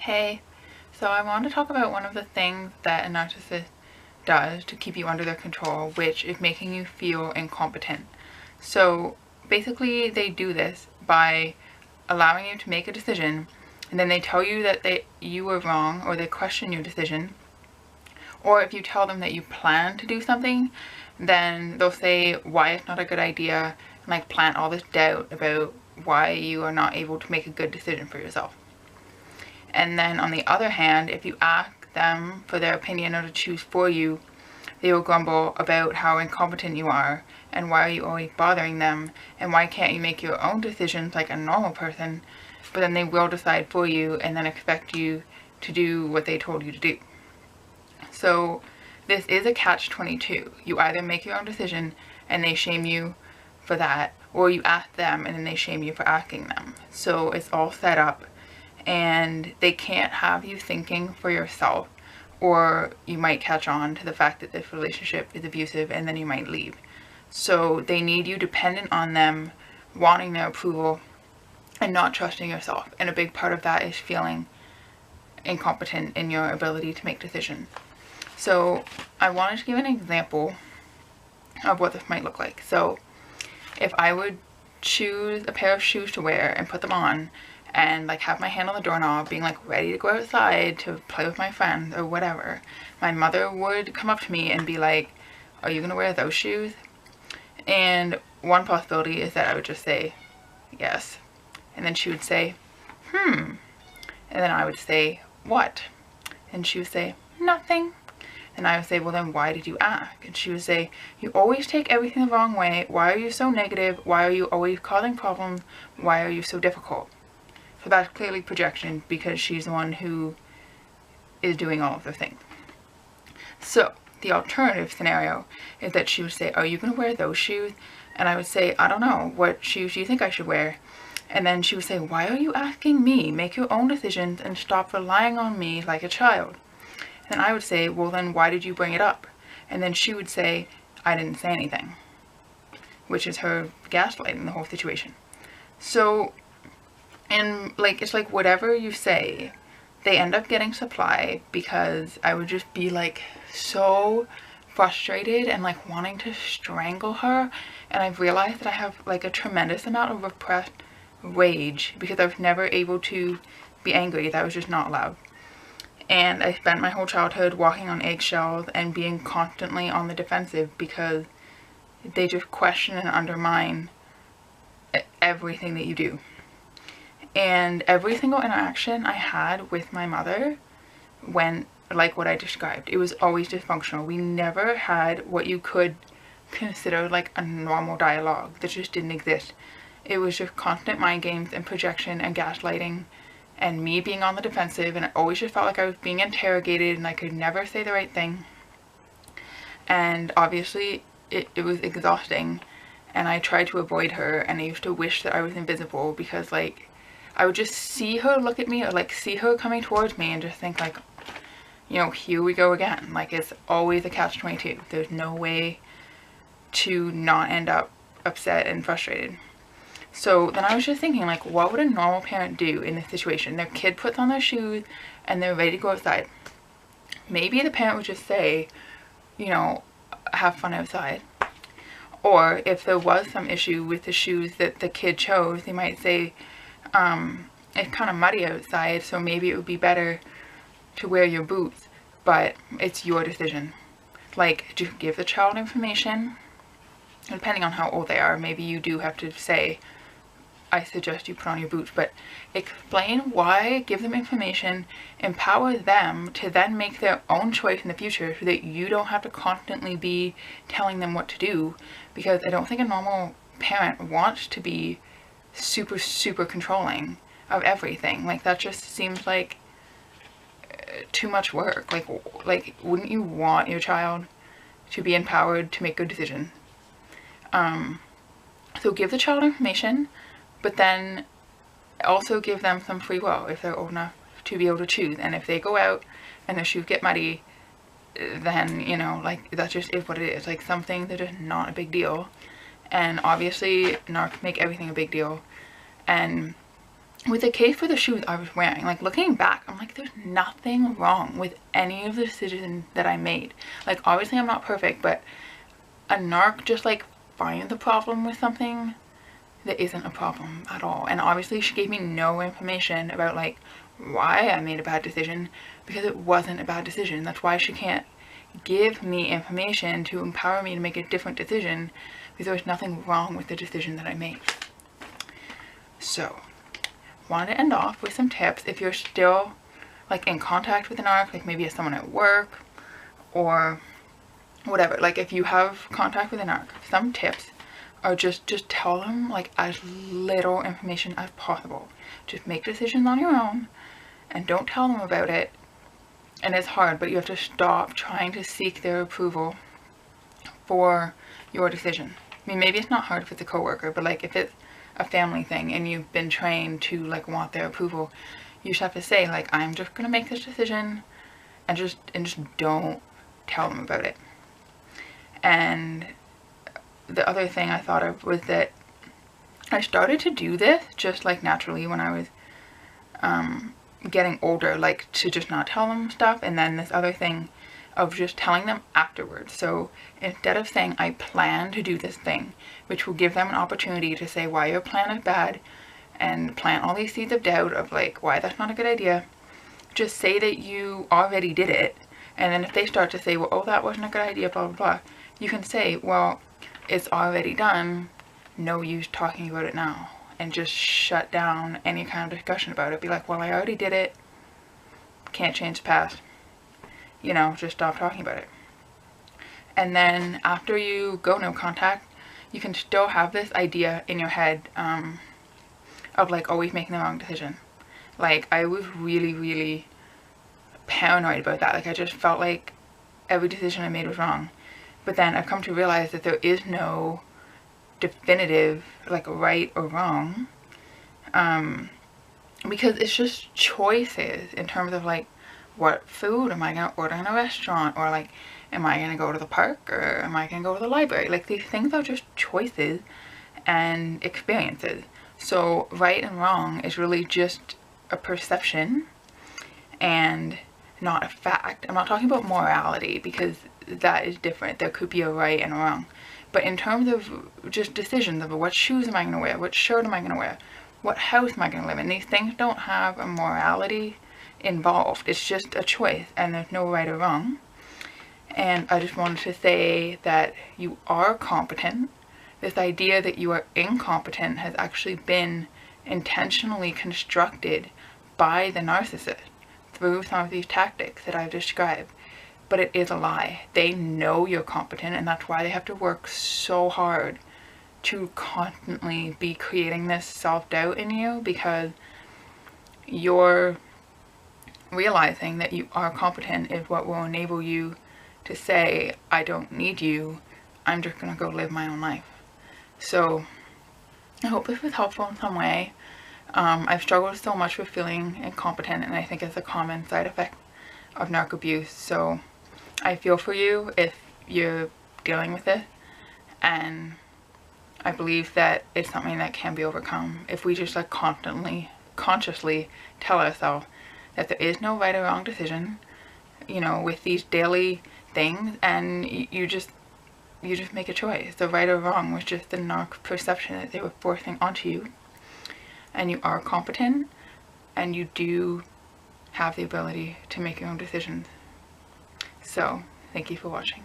Hey, so I want to talk about one of the things that a narcissist does to keep you under their control, which is making you feel incompetent. So basically they do this by allowing you to make a decision, and then they tell you that you were wrong, or they question your decision. Or if you tell them that you plan to do something, then they'll say why it's not a good idea, and like plant all this doubt about why you are not able to make a good decision for yourself. And then on the other hand, if you ask them for their opinion or to choose for you, they will grumble about how incompetent you are and why are you always bothering them and why can't you make your own decisions like a normal person. But then they will decide for you and then expect you to do what they told you to do. So this is a catch-22. You either make your own decision and they shame you for that, or you ask them and then they shame you for asking them. So it's all set up, and they can't have you thinking for yourself, or you might catch on to the fact that this relationship is abusive and then you might leave. So they need you dependent on them, wanting their approval and not trusting yourself. And a big part of that is feeling incompetent in your ability to make decisions. So I wanted to give an example of what this might look like. So if I would choose a pair of shoes to wear and put them on and like have my hand on the doorknob being like ready to go outside to play with my friends or whatever, my mother would come up to me and be like, are you gonna wear those shoes? And one possibility is that I would just say yes, and then she would say and then I would say what? And she would say nothing. And I would say, well then why did you ask? And she would say, you always take everything the wrong way. Why are you so negative? Why are you always causing problems? Why are you so difficult? So that's clearly projection, because she's the one who is doing all of the things. So the alternative scenario is that she would say, are you going to wear those shoes? And I would say, I don't know. What shoes do you think I should wear? And then she would say, why are you asking me? Make your own decisions and stop relying on me like a child. And I would say, well then why did you bring it up? And then she would say, I didn't say anything, which is her gaslighting the whole situation. So, and like, it's like whatever you say, they end up getting supply, because I would just be like so frustrated and like wanting to strangle her. And I've realized that I have like a tremendous amount of repressed rage because I was never able to be angry. That was just not allowed. And I spent my whole childhood walking on eggshells and being constantly on the defensive because they just question and undermine everything that you do. And every single interaction I had with my mother went like what I described. It was always dysfunctional. We never had what you could consider like a normal dialogue. That just didn't exist. It was just constant mind games and projection and gaslighting and me being on the defensive, and I always just felt like I was being interrogated and I could never say the right thing. And obviously it was exhausting, and I tried to avoid her, and I used to wish that I was invisible, because like I would just see her look at me, or like see her coming towards me and just think like, you know, here we go again. Like it's always a catch-22. There's no way to not end up upset and frustrated. So then I was just thinking, like, what would a normal parent do in this situation? Their kid puts on their shoes and they're ready to go outside. Maybe the parent would just say, you know, have fun outside. Or if there was some issue with the shoes that the kid chose, they might say, it's kind of muddy outside, so maybe it would be better to wear your boots, but it's your decision. Like, just give the child information. Depending on how old they are, maybe you do have to say, I suggest you put on your boots, but explain why, give them information, empower them to then make their own choice in the future, so that you don't have to constantly be telling them what to do. Because I don't think a normal parent wants to be super controlling of everything. Like that just seems like too much work. Like wouldn't you want your child to be empowered to make good decisions? So give the child information, but then also give them some free will if they're old enough to be able to choose. And if they go out and their shoes get muddy, then, you know, like that just is what it is. Like some things are just not a big deal. And obviously narcs make everything a big deal. And with the case for the shoes I was wearing, like looking back, I'm like, there's nothing wrong with any of the decisions that I made. Like obviously I'm not perfect, but a narc just like finds the problem with something that isn't a problem at all. And obviously she gave me no information about like why I made a bad decision, because it wasn't a bad decision. That's why she can't give me information to empower me to make a different decision, because there was nothing wrong with the decision that I made. So wanted to end off with some tips if you're still like in contact with an narc, like maybe as someone at work or whatever. Like if you have contact with an narc, some tips are just tell them like as little information as possible. Just make decisions on your own and don't tell them about it. And it's hard, but you have to stop trying to seek their approval for your decision. I mean, maybe it's not hard if it's a coworker, but like if it's a family thing and you've been trained to like want their approval, you just have to say like, I'm just gonna make this decision, and just don't tell them about it. And the other thing I thought of was that I started to do this just like naturally when I was getting older, like to just not tell them stuff, and then this other thing of just telling them afterwards. So instead of saying I plan to do this thing, which will give them an opportunity to say why your plan is bad and plant all these seeds of doubt of like why that's not a good idea, just say that you already did it. And then if they start to say, well, oh, that wasn't a good idea, blah blah blah, you can say, well, it's already done, no use talking about it now, and just shut down any kind of discussion about it. Be like, well, I already did it, can't change the past, you know, just stop talking about it. And then after you go no contact, you can still have this idea in your head of like always making the wrong decision. Like I was really paranoid about that. Like I just felt like every decision I made was wrong. But then I've come to realize that there is no definitive like right or wrong, because it's just choices in terms of like, what food am I gonna order in a restaurant, or like, am I gonna go to the park, or am I gonna go to the library? Like these things are just choices and experiences. So right and wrong is really just a perception and not a fact. I'm not talking about morality, because that is different. There could be a right and a wrong. But in terms of just decisions of what shoes am I going to wear, what shirt am I going to wear, what house am I going to live in, these things don't have a morality involved. It's just a choice, and there's no right or wrong. And I just wanted to say that you are competent. This idea that you are incompetent has actually been intentionally constructed by the narcissist through some of these tactics that I've described. But it is a lie. They know you're competent, and that's why they have to work so hard to constantly be creating this self-doubt in you, because you're realizing that you are competent is what will enable you to say, I don't need you, I'm just gonna go live my own life. So I hope this was helpful in some way. I've struggled so much with feeling incompetent, and I think it's a common side effect of narc abuse. So I feel for you if you're dealing with it, and I believe that it's something that can be overcome if we just like constantly, consciously tell ourselves that there is no right or wrong decision, you know, with these daily things, and you just make a choice. The right or wrong was just the narc perception that they were forcing onto you, and you are competent, and you do have the ability to make your own decisions. So, thank you for watching.